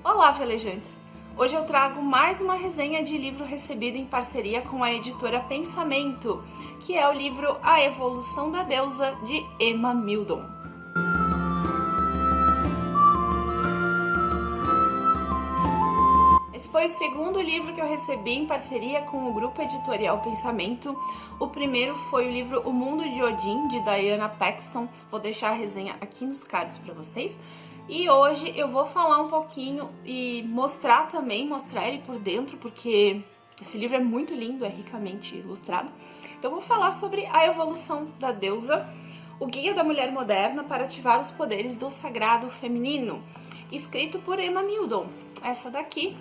Olá, velejantes! Hoje eu trago mais uma resenha de livro recebido em parceria com a editora Pensamento, que é o livro A Evolução da Deusa, de Emma Mildon. Esse foi o segundo livro que eu recebi em parceria com o grupo editorial Pensamento. O primeiro foi o livro O Mundo de Odin, de Diana Paxson. Vou deixar a resenha aqui nos cards para vocês. E hoje eu vou falar um pouquinho e mostrar ele por dentro, porque esse livro é muito lindo, é ricamente ilustrado. Então eu vou falar sobre A Evolução da Deusa, o Guia da Mulher Moderna para ativar os poderes do sagrado feminino, escrito por Emma Mildon. Essa daqui,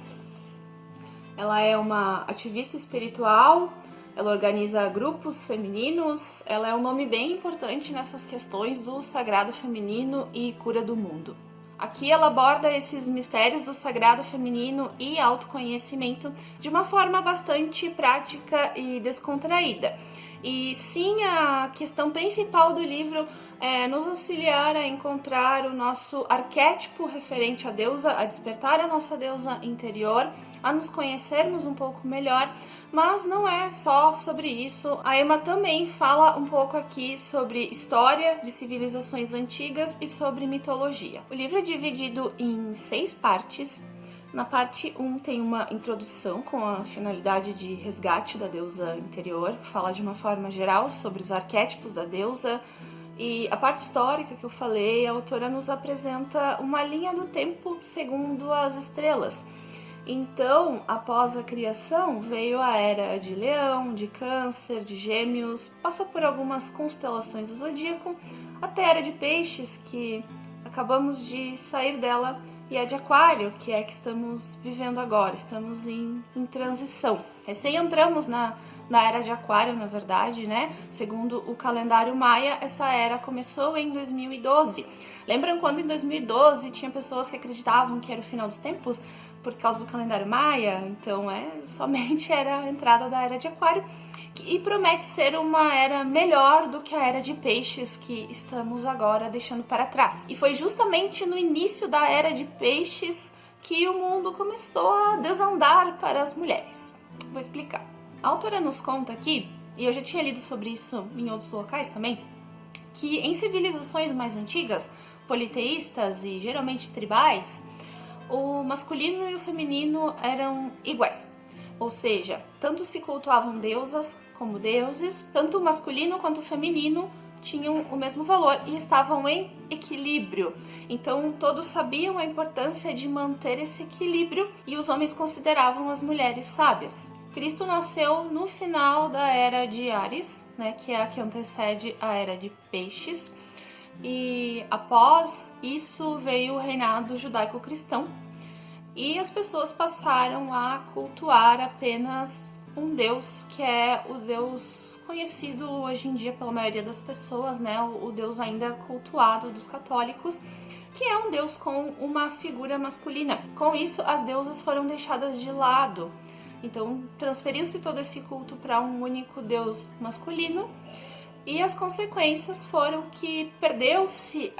ela é uma ativista espiritual, ela organiza grupos femininos, ela é um nome bem importante nessas questões do sagrado feminino e cura do mundo. Aqui ela aborda esses mistérios do sagrado feminino e autoconhecimento de uma forma bastante prática e descontraída. E sim, a questão principal do livro é nos auxiliar a encontrar o nosso arquétipo referente à deusa, a despertar a nossa deusa interior, a nos conhecermos um pouco melhor, mas não é só sobre isso. A Emma também fala um pouco aqui sobre história de civilizações antigas e sobre mitologia. O livro é dividido em 6 partes. Na parte 1 tem uma introdução com a finalidade de resgate da deusa interior, fala de uma forma geral sobre os arquétipos da deusa, e a parte histórica que eu falei, a autora nos apresenta uma linha do tempo segundo as estrelas. Então, após a criação, veio a era de Leão, de Câncer, de Gêmeos, passou por algumas constelações do zodíaco, até a era de Peixes, que acabamos de sair dela, e a de Aquário, que é a que estamos vivendo agora, estamos em transição. Recém entramos na era de Aquário, na verdade, né? Segundo o calendário maia, essa era começou em 2012. Lembram quando em 2012 tinha pessoas que acreditavam que era o final dos tempos por causa do calendário maia? Então, somente era a entrada da era de Aquário. E promete ser uma era melhor do que a era de Peixes que estamos agora deixando para trás. E foi justamente no início da era de Peixes que o mundo começou a desandar para as mulheres. Vou explicar. A autora nos conta aqui, e eu já tinha lido sobre isso em outros locais também, que em civilizações mais antigas, politeístas e geralmente tribais, o masculino e o feminino eram iguais. Ou seja, tanto se cultuavam deusas como deuses, tanto o masculino quanto o feminino tinham o mesmo valor e estavam em equilíbrio. Então todos sabiam a importância de manter esse equilíbrio e os homens consideravam as mulheres sábias. Cristo nasceu no final da era de Áries, né, que é a que antecede a era de Peixes, e após isso veio o reinado judaico-cristão. E as pessoas passaram a cultuar apenas um deus, que é o deus conhecido hoje em dia pela maioria das pessoas, né? O deus ainda cultuado dos católicos, que é um deus com uma figura masculina. Com isso, as deusas foram deixadas de lado. Então, transferiu-se todo esse culto para um único deus masculino, e as consequências foram que perdeu-se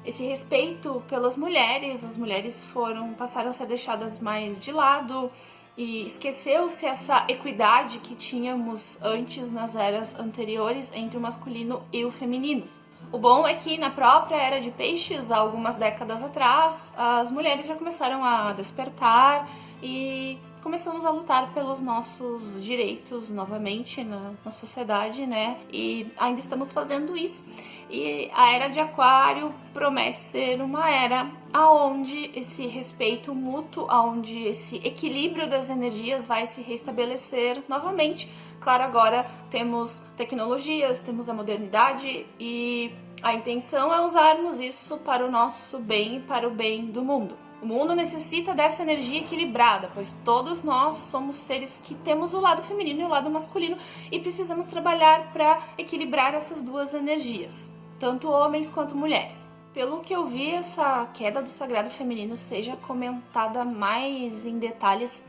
esse respeito pelas mulheres, as mulheres passaram a ser deixadas mais de lado e esqueceu-se essa equidade que tínhamos antes nas eras anteriores entre o masculino e o feminino. O bom é que na própria era de Peixes, há algumas décadas atrás, as mulheres já começaram a despertar e começamos a lutar pelos nossos direitos novamente na sociedade, né? E ainda estamos fazendo isso. E a era de Aquário promete ser uma era onde esse respeito mútuo, onde esse equilíbrio das energias vai se restabelecer novamente. Claro, agora temos tecnologias, temos a modernidade e a intenção é usarmos isso para o nosso bem e para o bem do mundo. O mundo necessita dessa energia equilibrada, pois todos nós somos seres que temos o lado feminino e o lado masculino e precisamos trabalhar para equilibrar essas duas energias, tanto homens quanto mulheres. Pelo que eu vi, essa queda do sagrado feminino seja comentada mais em detalhes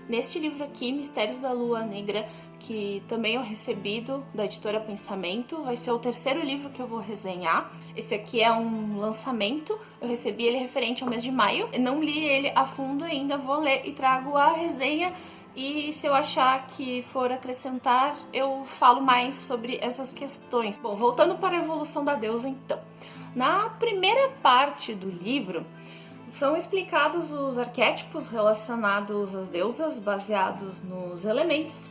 neste livro aqui, Mistérios da Lua Negra, que também eu recebi da editora Pensamento. Vai ser o terceiro livro que eu vou resenhar. Esse aqui é um lançamento, eu recebi ele referente ao mês de maio. Eu não li ele a fundo ainda, vou ler e trago a resenha. E se eu achar que for acrescentar, eu falo mais sobre essas questões. Bom, voltando para a evolução da deusa então. Na primeira parte do livro, são explicados os arquétipos relacionados às deusas, baseados nos elementos.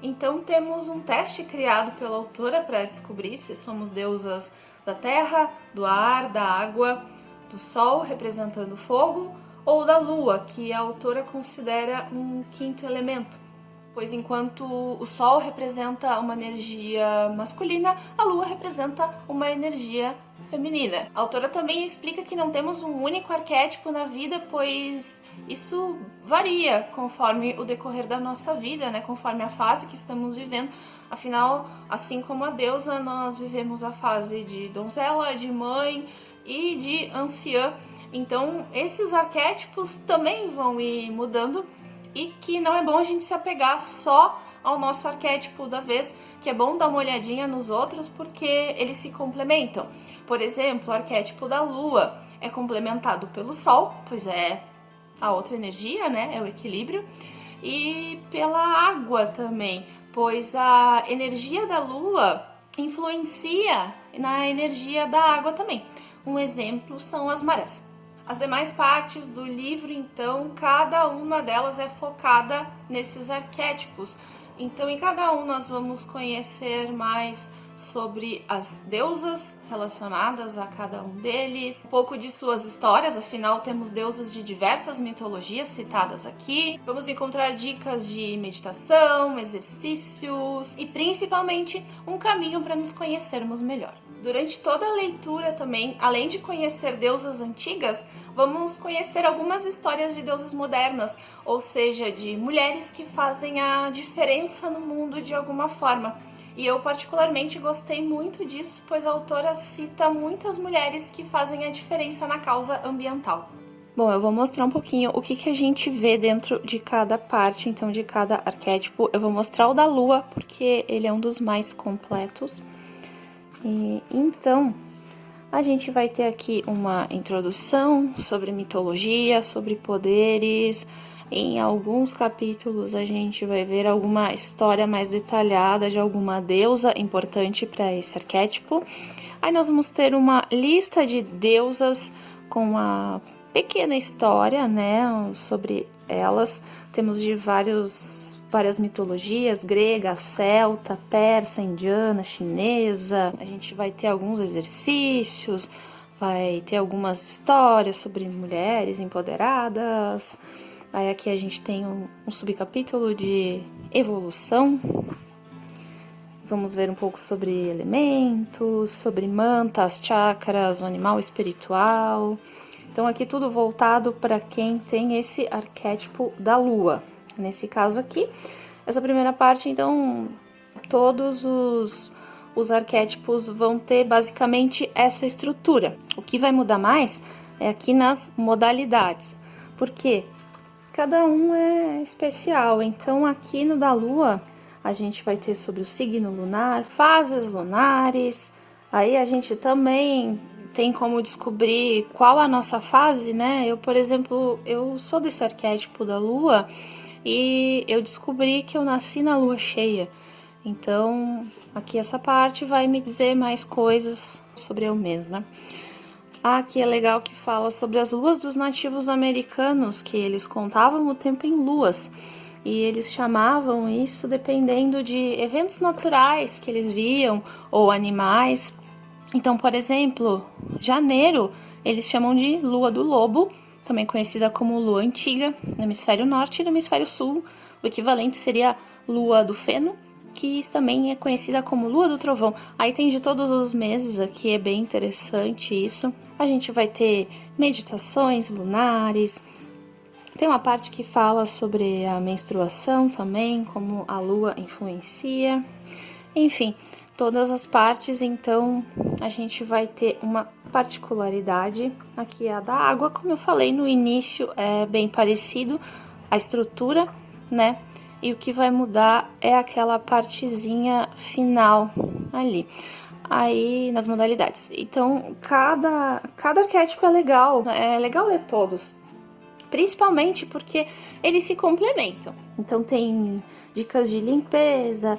Então temos um teste criado pela autora para descobrir se somos deusas da terra, do ar, da água, do sol, representando o fogo, ou da lua, que a autora considera um quinto elemento. Pois enquanto o sol representa uma energia masculina, a lua representa uma energia feminina. A autora também explica que não temos um único arquétipo na vida, pois isso varia conforme o decorrer da nossa vida, né? Conforme a fase que estamos vivendo. Afinal, assim como a deusa, nós vivemos a fase de donzela, de mãe e de anciã. Então, esses arquétipos também vão ir mudando e que não é bom a gente se apegar só ao nosso arquétipo da vez, que é bom dar uma olhadinha nos outros porque eles se complementam. Por exemplo, o arquétipo da lua é complementado pelo sol, pois é a outra energia, né? É o equilíbrio. E pela água também, pois a energia da lua influencia na energia da água também. Um exemplo são as marés. As demais partes do livro, então, cada uma delas é focada nesses arquétipos. Então, em cada um nós vamos conhecer mais sobre as deusas relacionadas a cada um deles, um pouco de suas histórias, afinal temos deusas de diversas mitologias citadas aqui. Vamos encontrar dicas de meditação, exercícios e principalmente um caminho para nos conhecermos melhor. Durante toda a leitura também, além de conhecer deusas antigas, vamos conhecer algumas histórias de deusas modernas, ou seja, de mulheres que fazem a diferença no mundo de alguma forma. E eu particularmente gostei muito disso, pois a autora cita muitas mulheres que fazem a diferença na causa ambiental. Bom, eu vou mostrar um pouquinho o que a gente vê dentro de cada parte, então, de cada arquétipo. Eu vou mostrar o da lua, porque ele é um dos mais completos. E, então, a gente vai ter aqui uma introdução sobre mitologia, sobre poderes. Em alguns capítulos a gente vai ver alguma história mais detalhada de alguma deusa importante para esse arquétipo. Aí nós vamos ter uma lista de deusas com uma pequena história, né, sobre elas. Temos de várias mitologias, grega, celta, persa, indiana, chinesa. A gente vai ter alguns exercícios, vai ter algumas histórias sobre mulheres empoderadas. Aí aqui a gente tem um subcapítulo de evolução. Vamos ver um pouco sobre elementos, sobre mantas, chakras, o animal espiritual. Então aqui tudo voltado para quem tem esse arquétipo da lua. Nesse caso aqui, essa primeira parte, então, todos os arquétipos vão ter basicamente essa estrutura. O que vai mudar mais é aqui nas modalidades, porque cada um é especial. Então, aqui no da lua, a gente vai ter sobre o signo lunar, fases lunares. Aí a gente também tem como descobrir qual a nossa fase, né? Eu, por exemplo, eu sou desse arquétipo da lua e eu descobri que eu nasci na lua cheia. Então, aqui essa parte vai me dizer mais coisas sobre eu mesma. Aqui é legal que fala sobre as luas dos nativos americanos, que eles contavam o tempo em luas. E eles chamavam isso dependendo de eventos naturais que eles viam ou animais. Então, por exemplo, janeiro eles chamam de lua do lobo, também conhecida como lua antiga, no hemisfério norte e no hemisfério sul. O equivalente seria lua do feno, que também é conhecida como lua do trovão. Aí tem de todos os meses aqui, é bem interessante isso. A gente vai ter meditações lunares. Tem uma parte que fala sobre a menstruação também, como a lua influencia. Enfim, todas as partes, então, a gente vai ter uma particularidade. Aqui é a da água, como eu falei no início, é bem parecido a estrutura, né? e o que vai mudar é aquela partezinha final ali, aí nas modalidades. Então, cada arquétipo é legal ler todos, principalmente porque eles se complementam. Então tem dicas de limpeza,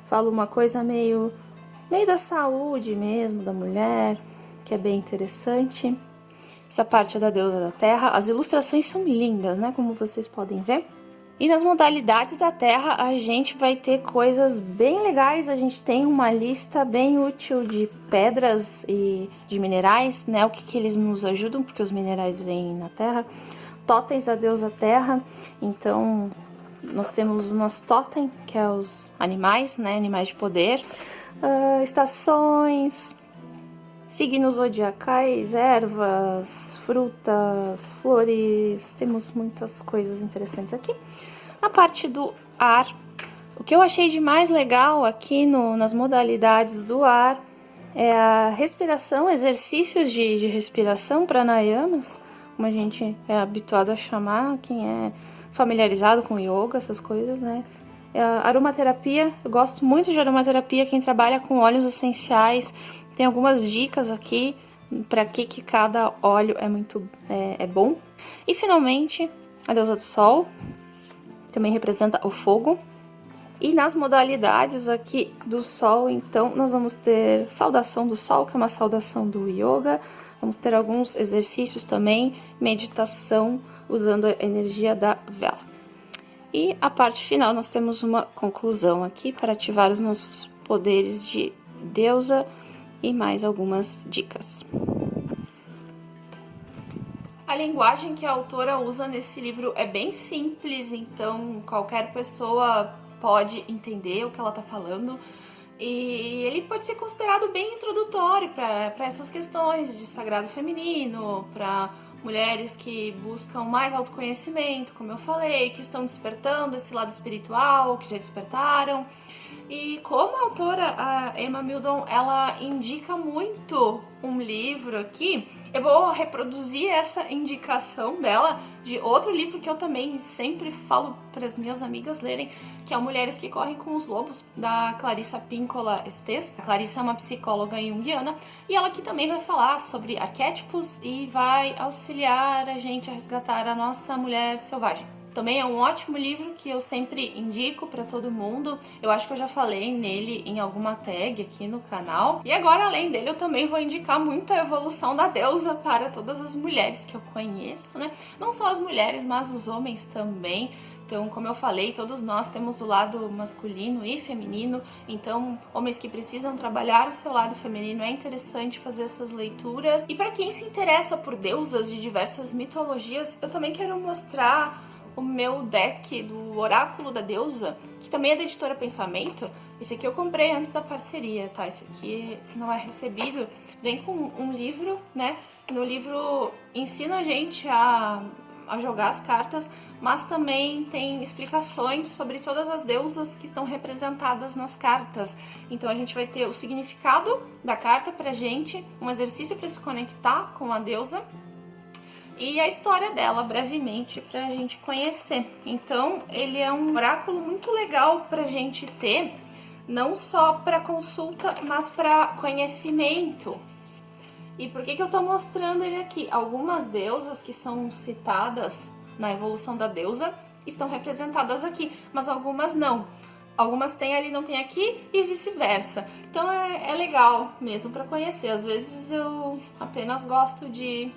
fala uma coisa meio da saúde mesmo, da mulher, que é bem interessante. Essa parte é da deusa da terra. As ilustrações são lindas, né? Como vocês podem ver. E nas modalidades da terra, a gente vai ter coisas bem legais. A gente tem uma lista bem útil de pedras e de minerais, né? O que eles nos ajudam, porque os minerais vêm na terra. Totens da deusa terra. Então, nós temos o nosso totem, que é os animais, né? Animais de poder. Estações, signos zodiacais, ervas, frutas, flores, temos muitas coisas interessantes aqui. Na parte do ar, o que eu achei de mais legal aqui nas modalidades do ar é a respiração, exercícios de respiração, pranayamas, como a gente é habituado a chamar, quem é familiarizado com yoga, essas coisas, né? Aromaterapia, eu gosto muito de aromaterapia, quem trabalha com óleos essenciais, tem algumas dicas aqui para que cada óleo é bom. E finalmente, a deusa do sol, também representa o fogo. E nas modalidades aqui do sol, então, nós vamos ter saudação do sol, que é uma saudação do yoga, vamos ter alguns exercícios também, meditação, usando a energia da vela. E a parte final, nós temos uma conclusão aqui para ativar os nossos poderes de deusa e mais algumas dicas. A linguagem que a autora usa nesse livro é bem simples, então qualquer pessoa pode entender o que ela está falando. E ele pode ser considerado bem introdutório para essas questões de sagrado feminino, para mulheres que buscam mais autoconhecimento, como eu falei, que estão despertando esse lado espiritual, que já despertaram. E como a autora, a Emma Mildon, ela indica muito um livro aqui, eu vou reproduzir essa indicação dela de outro livro que eu também sempre falo para as minhas amigas lerem, que é Mulheres que Correm com os Lobos, da Clarissa Pinkola Estes. A Clarissa é uma psicóloga junguiana e ela aqui também vai falar sobre arquétipos e vai auxiliar a gente a resgatar a nossa mulher selvagem. Também é um ótimo livro que eu sempre indico para todo mundo. Eu acho que eu já falei nele em alguma tag aqui no canal. E agora, além dele, eu também vou indicar muito a evolução da deusa para todas as mulheres que eu conheço, né? Não só as mulheres, mas os homens também. Então, como eu falei, todos nós temos o lado masculino e feminino. Então, homens que precisam trabalhar o seu lado feminino, é interessante fazer essas leituras. E para quem se interessa por deusas de diversas mitologias, eu também quero mostrar o meu deck do Oráculo da Deusa, que também é da editora Pensamento. Esse aqui eu comprei antes da parceria, tá? Esse aqui não é recebido. Vem com um livro, né? No livro ensina a gente a jogar as cartas, mas também tem explicações sobre todas as deusas que estão representadas nas cartas. Então a gente vai ter o significado da carta pra gente, um exercício para se conectar com a deusa, e a história dela, brevemente, pra gente conhecer. Então, ele é um oráculo muito legal pra gente ter, não só pra consulta, mas pra conhecimento. E por que eu tô mostrando ele aqui? Algumas deusas que são citadas na evolução da deusa estão representadas aqui, mas algumas não. Algumas tem ali, não tem aqui, e vice-versa. Então, é legal mesmo pra conhecer. Às vezes, eu apenas gosto de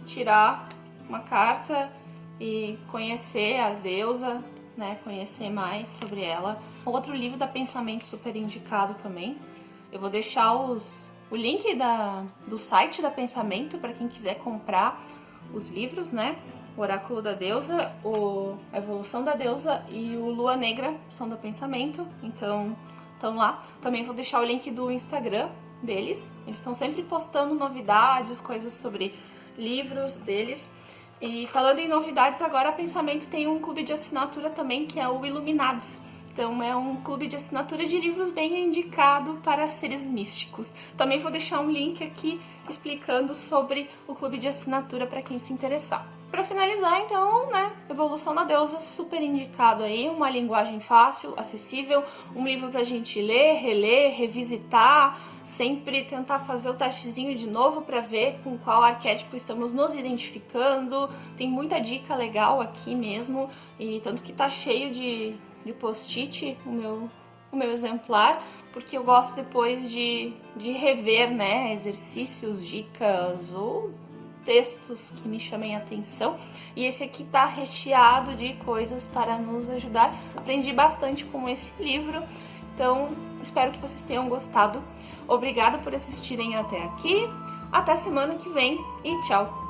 tirar uma carta e conhecer a deusa, né, conhecer mais sobre ela. Outro livro da Pensamento super indicado também. Eu vou deixar o link do site da Pensamento para quem quiser comprar os livros, né? O Oráculo da Deusa, a Evolução da Deusa e o Lua Negra são da Pensamento, então estão lá. Também vou deixar o link do Instagram deles. Eles estão sempre postando novidades, coisas sobre livros deles. E falando em novidades, agora a Pensamento tem um clube de assinatura também, que é o Iluminados. Então é um clube de assinatura de livros bem indicado para seres místicos. Também vou deixar um link aqui explicando sobre o clube de assinatura para quem se interessar. Pra finalizar, então, né, Evolução da Deusa, super indicado aí, uma linguagem fácil, acessível, um livro pra gente ler, reler, revisitar, sempre tentar fazer o testezinho de novo pra ver com qual arquétipo estamos nos identificando. Tem muita dica legal aqui mesmo, e tanto que tá cheio de post-it o meu exemplar, porque eu gosto depois de rever, né, exercícios, dicas ou textos que me chamem a atenção, e esse aqui tá recheado de coisas para nos ajudar. Aprendi bastante com esse livro, então espero que vocês tenham gostado. Obrigada por assistirem até aqui, até semana que vem e tchau!